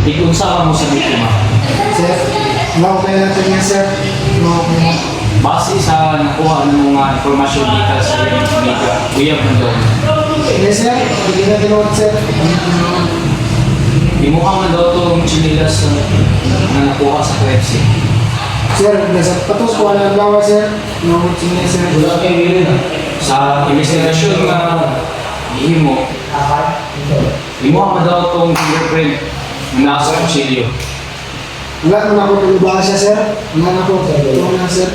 Ikunsa mo sa biktima. Sir, okay natin yan, sir. Okay. Base sa nakuha ng mga informasyon dito sa media, uyab na daw. Yes, sir. Hindi na ginawa, sir. Imuha man daw itong chinilas na nakuha sa KFC. Sir, nasa patos ko ang gawa, sir. No, sige, sir. Wala kayo yun. Sa investigasyon na ihimo, imuha man daw itong fingerprint na nasa kutsilyo. Wala naman ako pinubaka siya, sir. Wala na ako. Wala na, sir.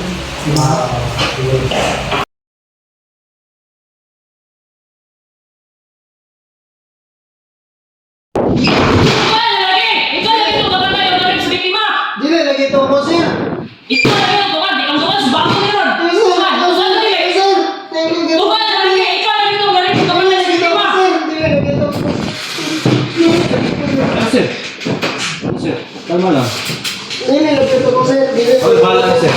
Ikaw lagi ito kapag tayo narin sa biktima. Dili, lagi ito ako, sir. Ikaw lagi ito kapag di kang sukas, bako na yun. Yes, sir. Tukan, tukan na yun. Yes, sir. Thank you, sir. Tukan na lagi, ikaw lagi ito kapag tayo narin sa biktima. Sir, dili, lagi ito. Sir, sir, kalma lang. Dili, lagi ito ko, sir. Dili. Okay, bahala na, sir.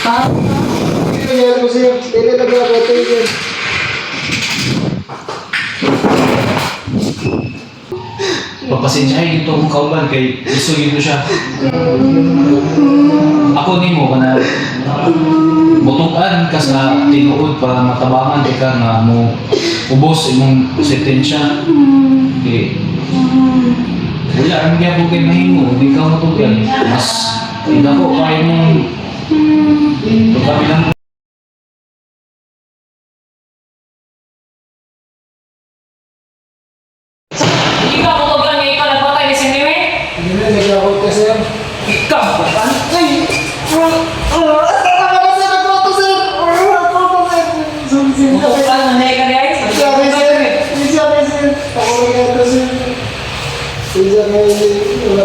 Ha? Dili, lagi ako, sir. Dili, lagi ako. Thank you. Papasensyahin ito kung kauban kay gusto dito siya. Ako ni mo kana butukan ka sa tinuod para matabangan ka nga mo ubos imong sentensya. Okay. Wala ang gyapon kay mahimo, di ka matugan. Mas dako kay mong pagkabilang Ikaw mo tugan niya, ikaw nagpatay ni Sinriwe. Dili, lagi ako, sir. Ikaw, bakan. Ay! Tama na, sir. Nagboto, sir. Nagboto, sir. Tukan na niya ka guys. Sabi, sir. Sabi, sir. Ako lang ito, sir. Sabi, sir. Wala.